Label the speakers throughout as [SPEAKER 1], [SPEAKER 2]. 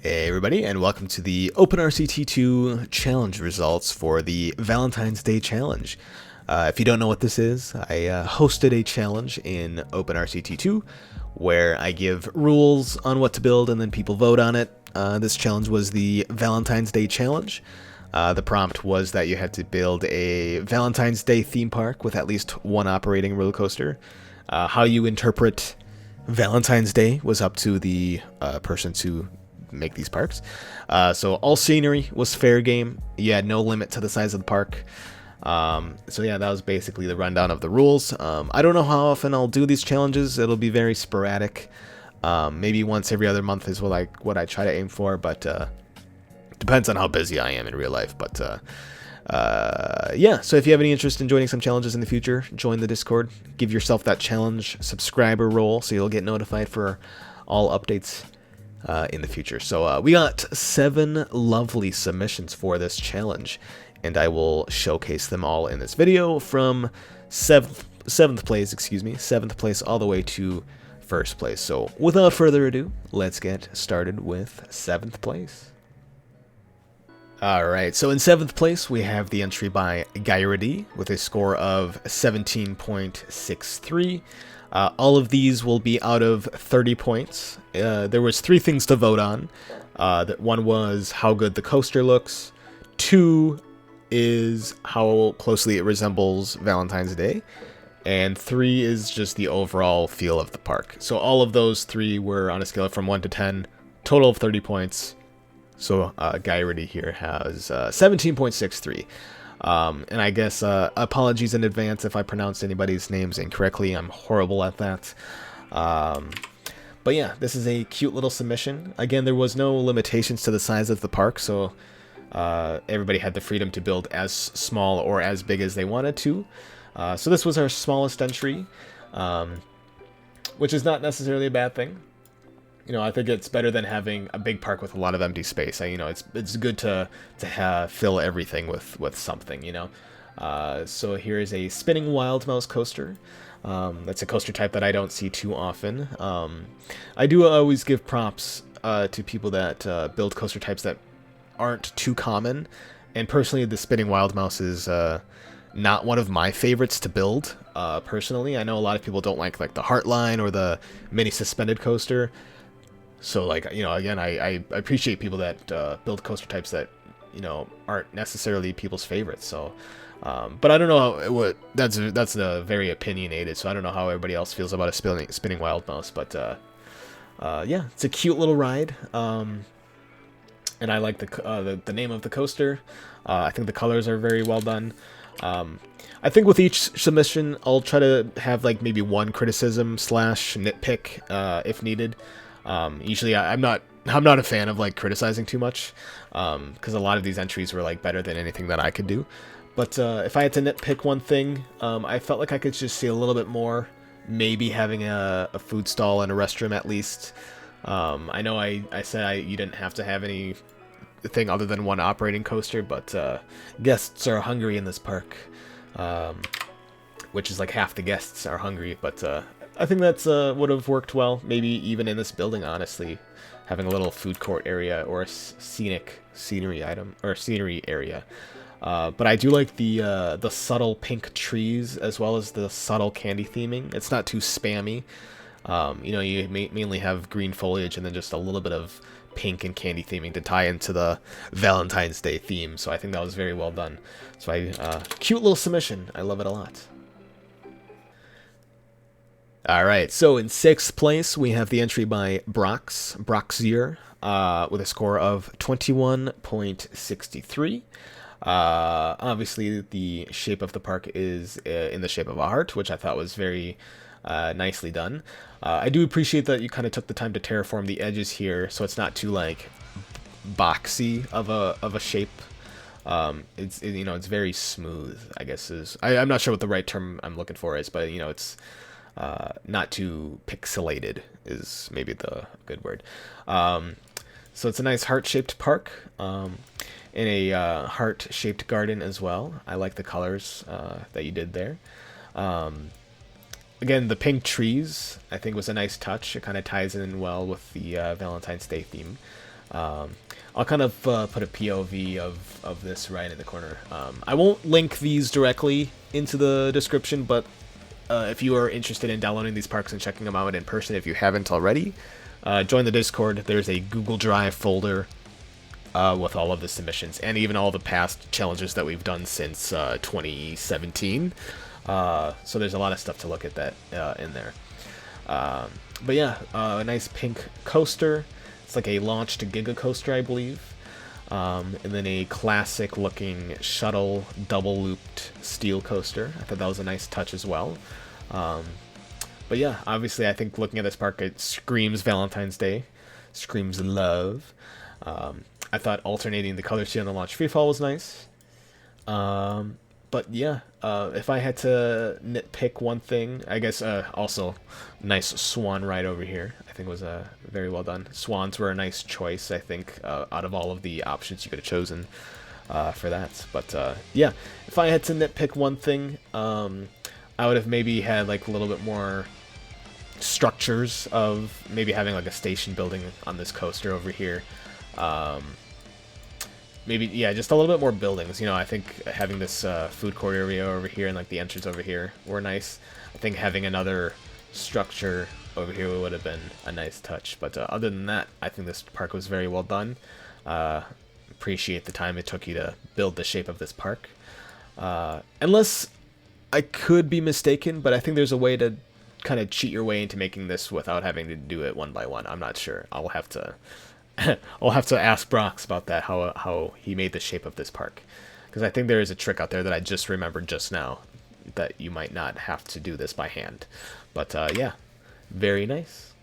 [SPEAKER 1] Hey everybody, and welcome to the OpenRCT2 challenge results for the Valentine's Day challenge. If you don't know what this is, I hosted a challenge in OpenRCT2 where I give rules on what to build and then people vote on it. This challenge was the Valentine's Day challenge. The prompt was that you had to build a Valentine's Day theme park with at least one operating roller coaster. How you interpret Valentine's Day was up to the person to make these parks. So all scenery was fair game. You had no limit to the size of the park. So yeah, that was basically the rundown of the rules. I don't know how often I'll do these challenges. It'll be very sporadic. Maybe once every other month is what I try to aim for, but depends on how busy I am in real life. But yeah, so if you have any interest in joining some challenges in the future, join the Discord. Give yourself that challenge subscriber role so you'll get notified for all updates in the future. So we got 7 lovely submissions for this challenge, and I will showcase them all in this video from 7th place all the way to 1st place. So without further ado, let's get started with 7th place. Alright, so in 7th place we have the entry by Lodhi with a score of 17.63. All of these will be out of 30 points. There was 3 things to vote on. One was how good the coaster looks. 2 is how closely it resembles Valentine's Day. And 3 is just the overall feel of the park. So all of those 3 were on a scale from 1 to 10, total of 30 points. So Lodhi here has 17.63. And I guess apologies in advance if I pronounced anybody's names incorrectly. I'm horrible at that. But yeah, this is a cute little submission. Again, there was no limitations to the size of the park, so everybody had the freedom to build as small or as big as they wanted to. So this was our smallest entry, which is not necessarily a bad thing. You know, I think it's better than having a big park with a lot of empty space. You know, it's good to fill everything with something, you know. So here is a spinning wild mouse coaster. That's a coaster type that I don't see too often. I do always give props to people that build coaster types that aren't too common. And personally, the spinning wild mouse is not one of my favorites to build. Personally, I know a lot of people don't like the Heartline or the mini suspended coaster. So, like, you know, again, I appreciate people that build coaster types that, you know, aren't necessarily people's favorites. So, but I don't know that's very opinionated. So I don't know how everybody else feels about a spinning wild mouse. But yeah, it's a cute little ride. And I like the name of the coaster. I think the colors are very well done. I think with each submission, I'll try to have maybe one criticism / nitpick if needed. Usually I'm not a fan of criticizing too much, because a lot of these entries were better than anything that I could do. But if I had to nitpick one thing, I felt like I could just see a little bit more, maybe having a food stall and a restroom at least. I know I said you didn't have to have anything other than one operating coaster, but guests are hungry in this park, which is half the guests are hungry, but I think that's would have worked well, maybe even in this building, honestly, having a little food court area or a scenery area. But I do like the subtle pink trees as well as the subtle candy theming. It's not too spammy. You know, you mainly have green foliage and then just a little bit of pink and candy theming to tie into the Valentine's Day theme. So I think that was very well done. So cute little submission. I love it a lot. Alright, so in 6th place, we have the entry by Broxier, with a score of 21.63. Obviously, the shape of the park is in the shape of a heart, which I thought was very nicely done. I do appreciate that you kind of took the time to terraform the edges here, so it's not too, boxy of a shape. You know, it's very smooth, I guess I'm not sure what the right term I'm looking for is, but, you know, it's not too pixelated is maybe the good word. So it's a nice heart-shaped park, in a heart-shaped garden as well. I like the colors that you did there. Again, the pink trees I think was a nice touch. It kind of ties in well with the Valentine's Day theme. I'll kind of put a POV of this right in the corner. I won't link these directly into the description, but if you are interested in downloading these parks and checking them out in person, if you haven't already, join the Discord. There's a Google Drive folder with all of the submissions and even all the past challenges that we've done since 2017. So there's a lot of stuff to look at that in there. But yeah, a nice pink coaster. It's like a launch to Giga coaster, I believe. And then a classic looking shuttle double looped steel coaster. I thought that was a nice touch as well. But yeah, obviously I think looking at this park, it screams Valentine's Day, screams love. I thought alternating the colors here on the launch freefall was nice. But yeah, if I had to nitpick one thing, I guess also nice swan ride over here. I think was very well done. Swans were a nice choice, I think, out of all of the options you could have chosen for that. But yeah, if I had to nitpick one thing, I would have maybe had like a little bit more structures of maybe having like a station building on this coaster over here. Maybe, yeah, just a little bit more buildings. You know, I think having this food court area over here and like the entrance over here were nice. I think having another structure over here would have been a nice touch. But other than that, I think this park was very well done. Appreciate the time it took you to build the shape of this park. Unless I could be mistaken, but I think there's a way to kind of cheat your way into making this without having to do it one by one. I'm not sure. I'll have to I'll have to ask Brox about that, how he made the shape of this park. Because I think there is a trick out there that I just remembered just now that you might not have to do this by hand. But yeah, very nice.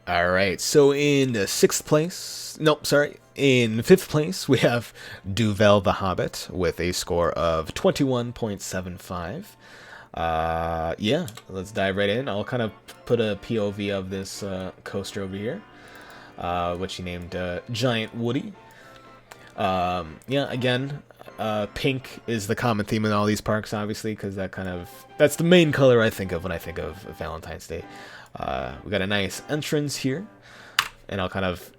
[SPEAKER 1] Alright, so in sixth place, nope, sorry, in fifth place we have Duvel the Hobbit with a score of 21.75. Yeah, let's dive right in. I'll kind of put a POV of this coaster over here, which he named Giant Woody. Yeah, again, pink is the common theme in all these parks, obviously, because that's the main color I think of when I think of Valentine's Day. We got a nice entrance here, and I'll kind of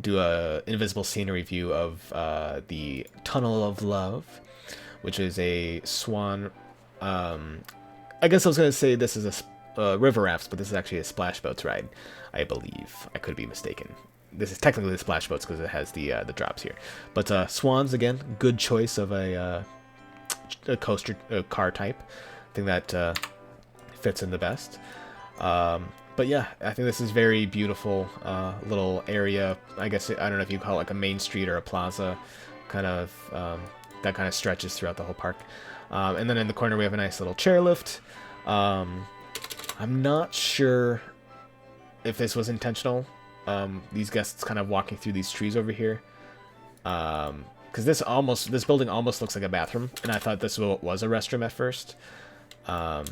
[SPEAKER 1] do a invisible scenery view of the Tunnel of Love, which is a swan. I guess I was going to say this is a river rafts, but this is actually a splash boats ride, I believe. I could be mistaken. This is technically the splash boats because it has the drops here. But swans, again, good choice of a coaster car type. I think that fits in the best. But yeah, I think this is very beautiful little area. I guess, I don't know if you call it like a main street or a plaza, kind of that kind of stretches throughout the whole park. And then in the corner we have a nice little chairlift. I'm not sure if this was intentional. These guests kind of walking through these trees over here. Because this building almost looks like a bathroom, and I thought this was a restroom at first. But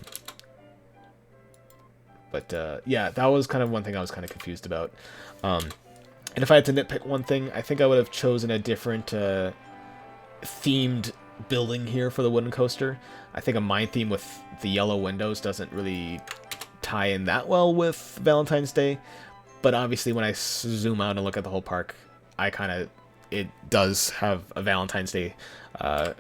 [SPEAKER 1] yeah, that was kind of one thing I was kind of confused about. And if I had to nitpick one thing, I think I would have chosen a different themed building here for the wooden coaster. I think a mine theme with the yellow windows doesn't really tie in that well with Valentine's Day. But obviously when I zoom out and look at the whole park, it does have a Valentine's Day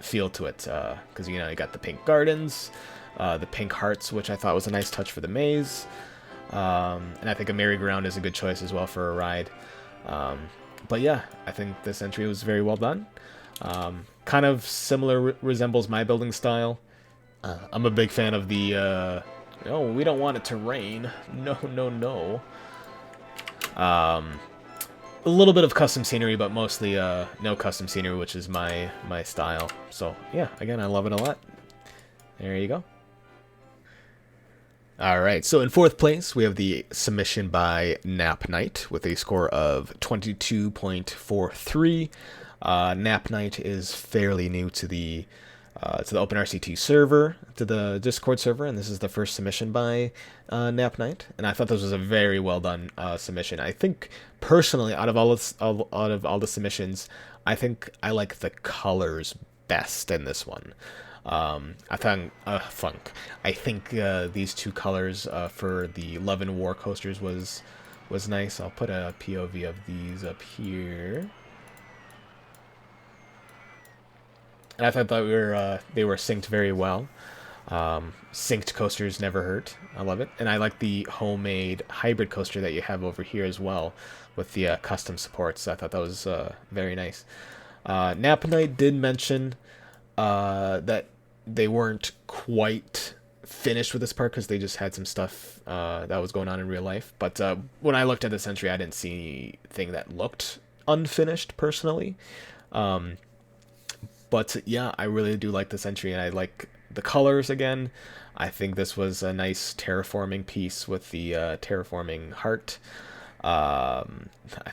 [SPEAKER 1] feel to it. Because, you know, you got the pink gardens, the pink hearts, which I thought was a nice touch for the maze. And I think a merry-go-round is a good choice as well for a ride. But yeah, I think this entry was very well done. Kind of similar, resembles my building style. I'm a big fan of the, oh, we don't want it to rain. No, no, no. A little bit of custom scenery, but mostly no custom scenery, which is my style. So yeah, again, I love it a lot. There you go. Alright, so in fourth place, we have the submission by Nap Night with a score of 22.43. Nap Night is fairly new to the OpenRCT2 server, to the Discord server, and this is the first submission by Nap Night. And I thought this was a very well done submission. I think personally, out of all the submissions, I think I like the colors best in this one. I think these two colors for the Love and War coasters was was nice. I'll put a POV of these up here. And I thought that they were synced very well. Synced coasters never hurt. I love it. And I like the homemade hybrid coaster that you have over here as well with the custom supports. I thought that was very nice. Napanite did mention that they weren't quite finished with this part because they just had some stuff that was going on in real life. But when I looked at this entry, I didn't see anything that looked unfinished personally. But yeah, I really do like this entry, and I like the colors again. I think this was a nice terraforming piece with the terraforming heart. I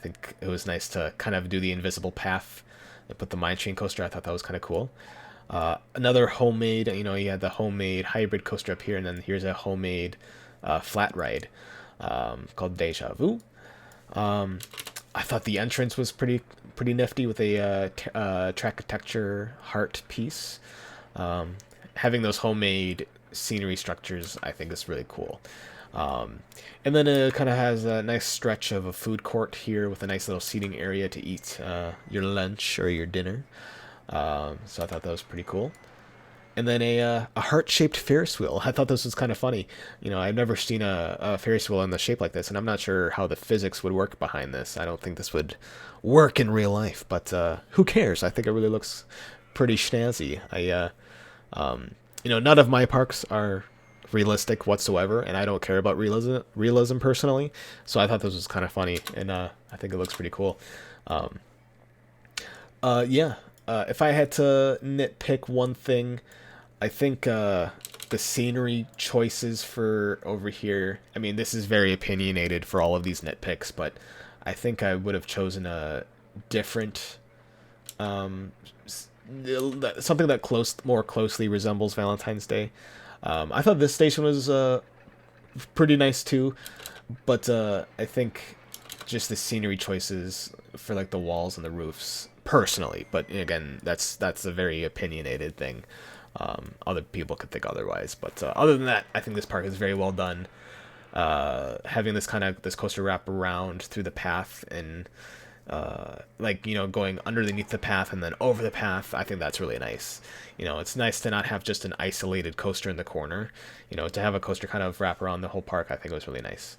[SPEAKER 1] think it was nice to kind of do the invisible path and put the mine train coaster. I thought that was kind of cool. Another homemade, you know, you had the homemade hybrid coaster up here, and then here's a homemade flat ride called Deja Vu. I thought the entrance was pretty nifty with a track texture heart piece. Having those homemade scenery structures, I think, is really cool. And then it kind of has a nice stretch of a food court here with a nice little seating area to eat your lunch or your dinner. So I thought that was pretty cool. And then a heart-shaped Ferris wheel. I thought this was kind of funny. You know, I've never seen a Ferris wheel in the shape like this, and I'm not sure how the physics would work behind this. I don't think this would work in real life, but who cares? I think it really looks pretty snazzy. You know, none of my parks are realistic whatsoever, and I don't care about realism personally. So I thought this was kind of funny, and I think it looks pretty cool. Yeah. If I had to nitpick one thing, I think the scenery choices for over here, I mean, this is very opinionated for all of these nitpicks, but I think I would have chosen a different, something that more closely resembles Valentine's Day. I thought this station was pretty nice too, but I think just the scenery choices for like the walls and the roofs, personally, but again, that's a very opinionated thing. Other people could think otherwise, but other than that, I think this park is very well done. Having this coaster wrap around through the path and like, you know, going underneath the path and then over the path, I think that's really nice. You know, it's nice to not have just an isolated coaster in the corner. You know, to have a coaster kind of wrap around the whole park, I think it was really nice.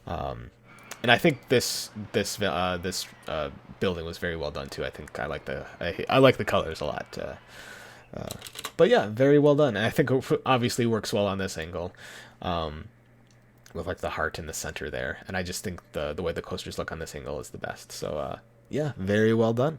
[SPEAKER 1] And I think this building was very well done too. I think I like the colors a lot. But yeah, very well done. And I think it obviously works well on this angle, with like the heart in the center there. And I just think the way the coasters look on this angle is the best. So yeah, very well done.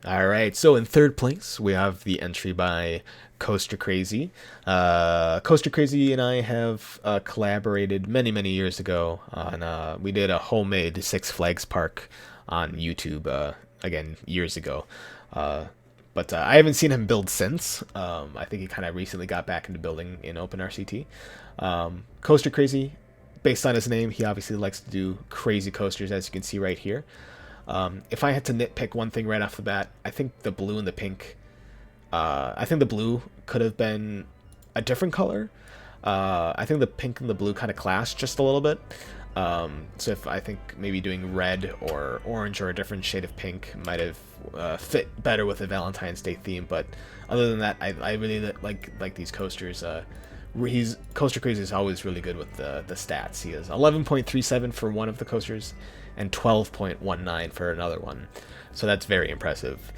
[SPEAKER 1] All right, so in third place, we have the entry by Coaster Crazy. Coaster Crazy and I have collaborated many years ago on, we did a homemade Six Flags park on YouTube, again, years ago. But I haven't seen him build since. I think he kind of recently got back into building in OpenRCT. Coaster Crazy, based on his name, he obviously likes to do crazy coasters, as you can see right here. If I had to nitpick one thing right off the bat, I think the blue and the pink. I think the blue could have been a different color. I think the pink and the blue kind of clash just a little bit. So if I think maybe doing red or orange or a different shade of pink might have fit better with the Valentine's Day theme. But other than that, I really like these coasters. Coaster Crazy is always really good with the stats. He has 11.37 for one of the coasters and 12.19 for another one. So that's very impressive.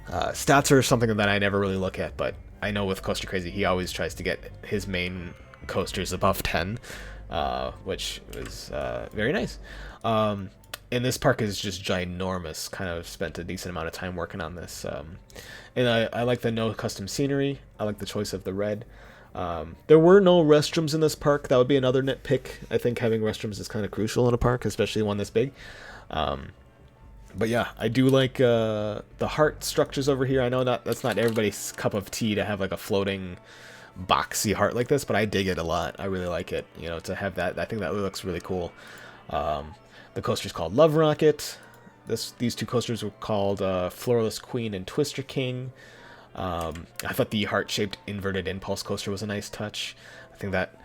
[SPEAKER 1] Stats are something that I never really look at, but I know with Coaster Crazy, he always tries to get his main coasters above 10, which is very nice. And this park is just ginormous. Kind of spent a decent amount of time working on this. And I like the no custom scenery. I like the choice of the red. There were no restrooms in this park. That would be another nitpick. I think having restrooms is kind of crucial in a park, especially one this big. But yeah, I do like the heart structures over here. I know that's not everybody's cup of tea to have like a floating boxy heart like this, but I dig it a lot. I really like it, you know, to have that. I think that looks really cool. The coaster's called Love Rocket. These two coasters were called Floorless Queen and Twister King. I thought the heart-shaped inverted impulse coaster was a nice touch. I think that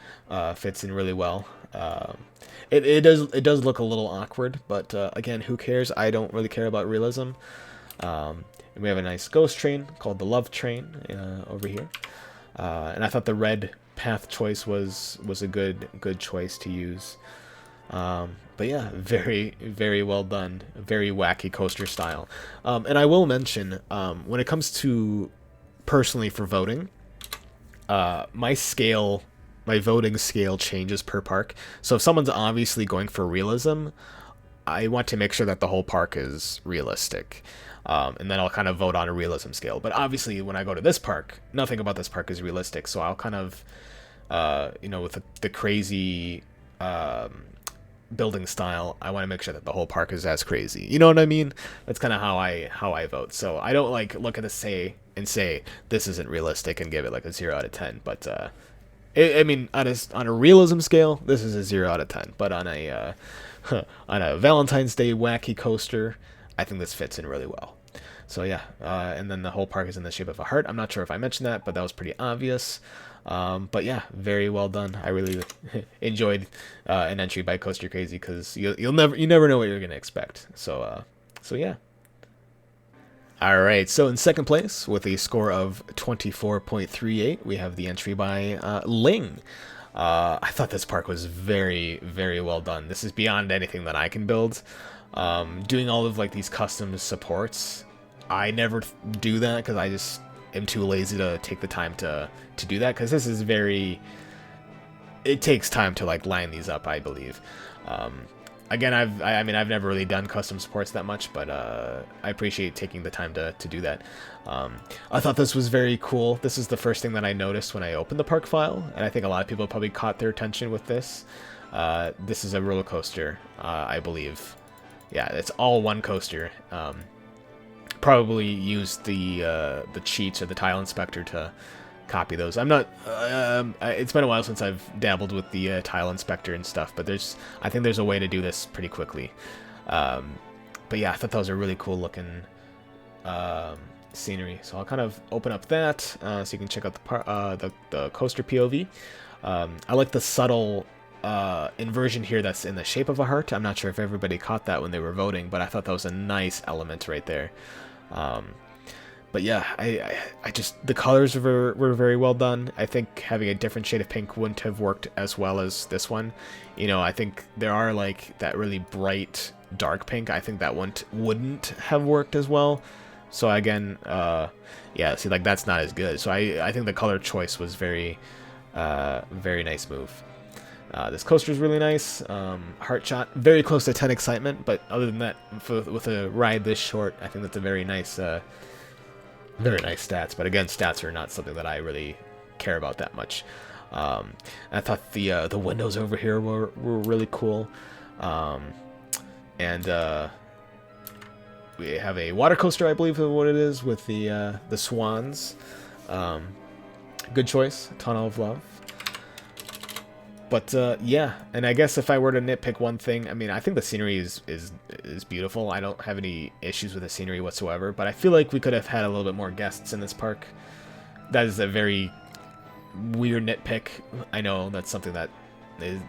[SPEAKER 1] fits in really well. It does look a little awkward, but again, who cares? I don't really care about realism. And we have a nice ghost train called the Love Train over here, and I thought the red path choice was a good choice to use. But yeah, very well done, very wacky coaster style. And I will mention, when it comes to personally for voting, my voting scale changes per park. So if someone's obviously going for realism, I want to make sure that the whole park is realistic. And then I'll kind of vote on a realism scale. But obviously, when I go to this park, nothing about this park is realistic. So I'll kind of, with the crazy building style, I want to make sure that the whole park is as crazy. You know what I mean? That's kind of how I vote. So I don't like look at this and say this isn't realistic and give it like a 0 out of 10. But I mean, on a realism scale, this is a 0 out of 10. But on a on a Valentine's Day wacky coaster, I think this fits in really well. So yeah, and then the whole park is in the shape of a heart. I'm not sure if I mentioned that, but that was pretty obvious. But yeah, very well done. I really enjoyed an entry by Coaster Crazy because you never know what you're gonna expect. So yeah. All right, so in second place with a score of 24.38, we have the entry by Ling. I thought this park was very well done. This is beyond anything that I can build. Doing all of like these custom supports, I never do that because I just am too lazy to take the time to do that, because this is it takes time to like line these up, I believe. Again, I've never really done custom supports that much, but I appreciate taking the time to do that. I thought this was very cool. This is the first thing that I noticed when I opened the park file, and I think a lot of people probably caught their attention with this. This is a roller coaster, I believe. Yeah, it's all one coaster. Probably used the cheats or the tile inspector to copy those. I'm not. It's been a while since I've dabbled with the tile inspector and stuff, but I think there's a way to do this pretty quickly. But yeah, I thought that was a really cool looking scenery. So I'll kind of open up that so you can check out the coaster POV. I like the subtle inversion here that's in the shape of a heart. I'm not sure if everybody caught that when they were voting, but I thought that was a nice element right there. But yeah, I just, the colors were very well done. I think having a different shade of pink wouldn't have worked as well as this one. You know, I think there are like that really bright dark pink. I think that one wouldn't have worked as well. So again, yeah, see, like that's not as good. So I think the color choice was very nice move. This coaster is really nice. Heart shot, very close to 10 excitement, but other than that, with a ride this short, I think that's a very nice stats. But again, stats are not something that I really care about that much. I thought the windows over here were really cool. And we have a water coaster, I believe is what it is, with the swans. Good choice, Tunnel of Love. But yeah, and I guess if I were to nitpick one thing, I mean, I think the scenery is beautiful. I don't have any issues with the scenery whatsoever, but I feel like we could have had a little bit more guests in this park. That is a very weird nitpick. I know that's something that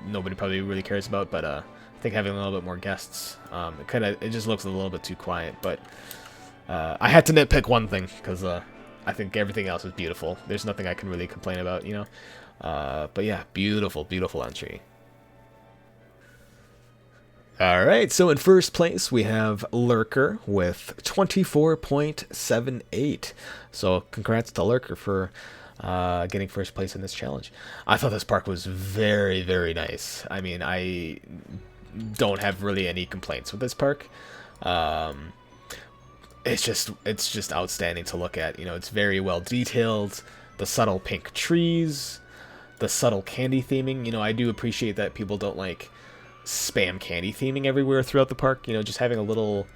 [SPEAKER 1] nobody probably really cares about, but I think having a little bit more guests, it just looks a little bit too quiet. But I had to nitpick one thing because I think everything else is beautiful. There's nothing I can really complain about, you know. But yeah, beautiful entry. Alright, so in first place we have Lurker with 24.78. So congrats to Lurker for getting first place in this challenge. I thought this park was very nice. I mean, I don't have really any complaints with this park. It's just outstanding to look at. You know, it's very well detailed. The subtle pink trees, the subtle candy theming. You know, I do appreciate that people don't like spam candy theming everywhere throughout the park. You know, just having a little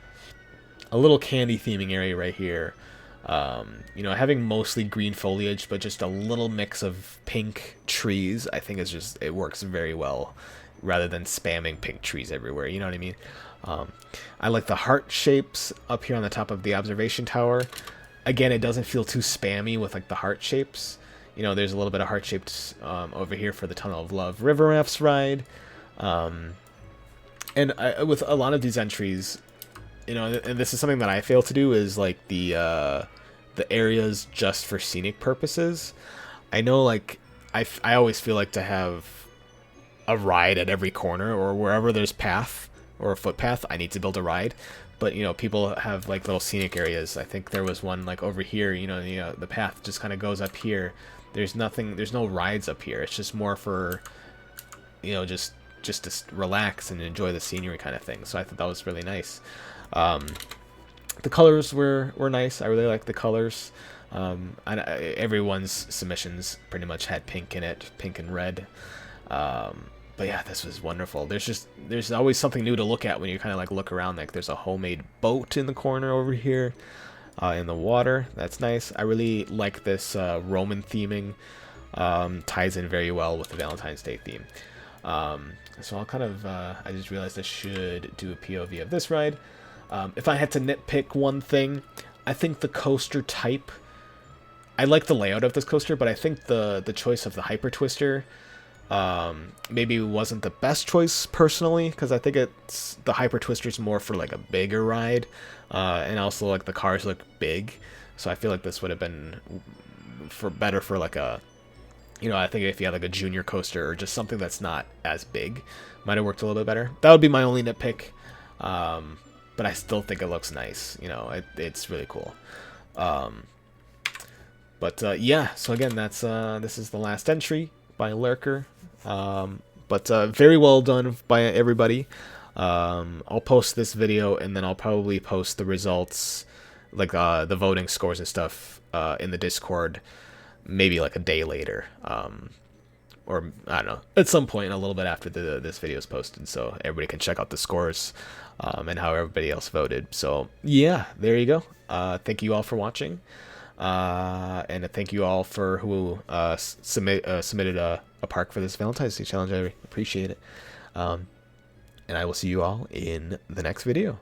[SPEAKER 1] candy theming area right here. You know, having mostly green foliage, but just a little mix of pink trees, I think it works very well, rather than spamming pink trees everywhere. You know what I mean? I like the heart shapes up here on the top of the observation tower. Again, it doesn't feel too spammy with like the heart shapes. You know, there's a little bit of heart shapes over here for the Tunnel of Love River Rafts ride. And with a lot of these entries, you know, and this is something that I fail to do, is like the areas just for scenic purposes. I know, like, I always feel like to have a ride at every corner, or wherever there's path or a footpath, I need to build a ride. But, you know, people have like little scenic areas. I think there was one like over here, you know, the path just kind of goes up here. There's no rides up here. It's just more for, you know, just to relax and enjoy the scenery kind of thing. So I thought that was really nice. The colors were nice. I really like the colors. Everyone's submissions pretty much had pink in it, pink and red. But yeah, this was wonderful. There's always something new to look at when you kind of like look around. Like there's a homemade boat in the corner over here, in the water. That's nice. I really like this Roman theming. Ties in very well with the Valentine's Day theme. So I'll kind of, I just realized I should do a POV of this ride. If I had to nitpick one thing, I think the coaster type, I like the layout of this coaster, but I think the choice of the Hyper Twister maybe wasn't the best choice personally, because I think the Hyper Twister's more for like a bigger ride, and also like the cars look big, so I feel like this would have been better for like a, you know, I think if you had like a junior coaster or just something that's not as big, might have worked a little bit better. That would be my only nitpick, but I still think it looks nice. You know, it's really cool. Yeah, so again, that's this is the last entry by Lurker, but very well done by everybody. I'll post this video, and then I'll probably post the results, like the voting scores and stuff, in the Discord, maybe like a day later, or I don't know, at some point a little bit after this video is posted, so everybody can check out the scores, and how everybody else voted. So yeah, there you go. Thank you all for watching, and thank you all for who submitted a park for this Valentine's Day challenge. I appreciate it, and I will see you all in the next video.